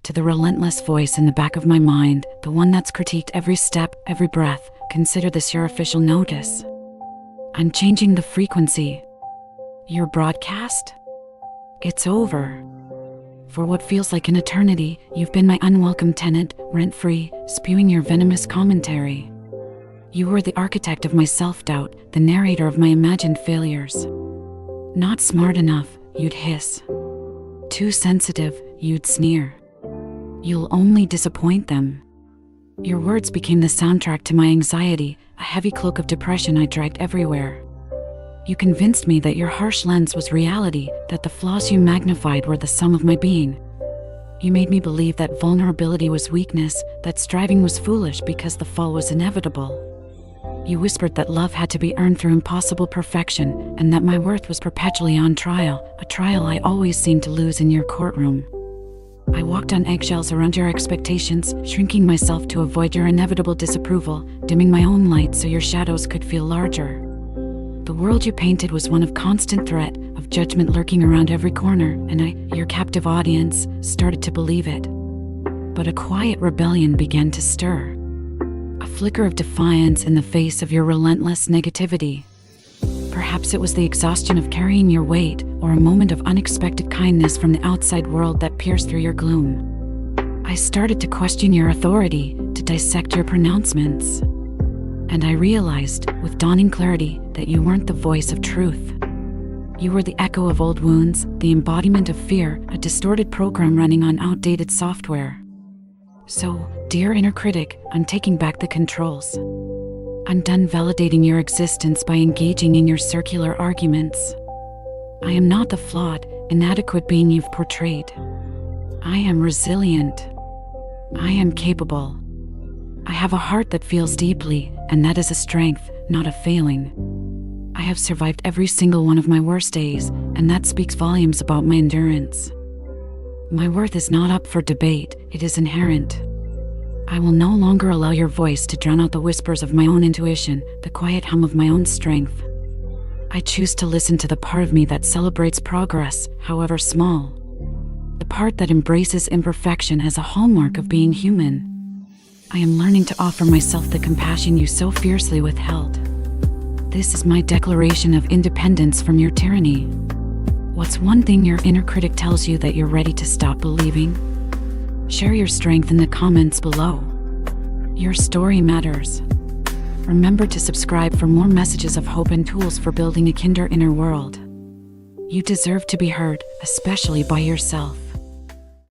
to the relentless voice in the back of my mind, the one that's critiqued every step, every breath. Consider this your official notice. I'm changing the frequency. Your broadcast? It's over. For what feels like an eternity, you've been my unwelcome tenant, rent-free, spewing your venomous commentary. You were the architect of my self-doubt, the narrator of my imagined failures. Not smart enough, you'd hiss. Too sensitive, you'd sneer. You'll only disappoint them. Your words became the soundtrack to my anxiety, a heavy cloak of depression I dragged everywhere. You convinced me that your harsh lens was reality, that the flaws you magnified were the sum of my being. You made me believe that vulnerability was weakness, that striving was foolish because the fall was inevitable. You whispered that love had to be earned through impossible perfection, and that my worth was perpetually on trial, a trial I always seemed to lose in your courtroom. I walked on eggshells around your expectations, shrinking myself to avoid your inevitable disapproval, dimming my own light so your shadows could feel larger. The world you painted was one of constant threat, of judgment lurking around every corner, and I, your captive audience, started to believe it. But a quiet rebellion began to stir. A flicker of defiance in the face of your relentless negativity. Perhaps it was the exhaustion of carrying your weight, or a moment of unexpected kindness from the outside world that pierced through your gloom. I started to question your authority, to dissect your pronouncements. And I realized, with dawning clarity, that you weren't the voice of truth. You were the echo of old wounds, the embodiment of fear, a distorted program running on outdated software. So, dear inner critic, I'm taking back the controls. I'm done validating your existence by engaging in your circular arguments. I am not the flawed, inadequate being you've portrayed. I am resilient. I am capable. I have a heart that feels deeply, and that is a strength, not a failing. I have survived every single one of my worst days, and that speaks volumes about my endurance. My worth is not up for debate, it is inherent. I will no longer allow your voice to drown out the whispers of my own intuition, the quiet hum of my own strength. I choose to listen to the part of me that celebrates progress, however small. The part that embraces imperfection as a hallmark of being human. I am learning to offer myself the compassion you so fiercely withheld. This is my declaration of independence from your tyranny. What's one thing your inner critic tells you that you're ready to stop believing? Share your strength in the comments below. Your story matters. Remember to subscribe for more messages of hope and tools for building a kinder inner world. You deserve to be heard, especially by yourself.